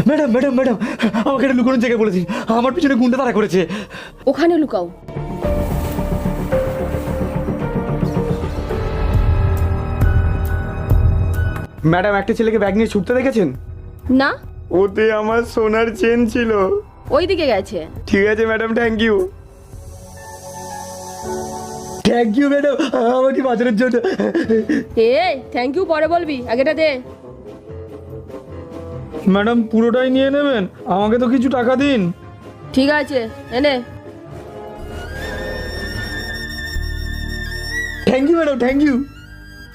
Madam madam madam, আমাকে একটা লুকানোর জায়গায় বলেছি, আমার পিছনে গুন্ডা তাড়া করেছে। ওখানে লুকাও। ম্যাডাম, একটা ছেলেকে ব্যাগ নিয়ে ছুটতে দেখেছেন? না, ওতে আমার সোনার চেন ছিল। ওই দিকে গেছে। ঠিক আছে madam, thank you. Thank you madam, আমাকে বাজারের জন্য। এই থ্যাংক ইউ পরে বলবি, আগেটা দে। ম্যাডাম, পুরোটাই নিয়ে নেবেন? আমাকে তো কিছু টাকা দিন। ঠিক আছে, এনে। Thank you madam, thank you.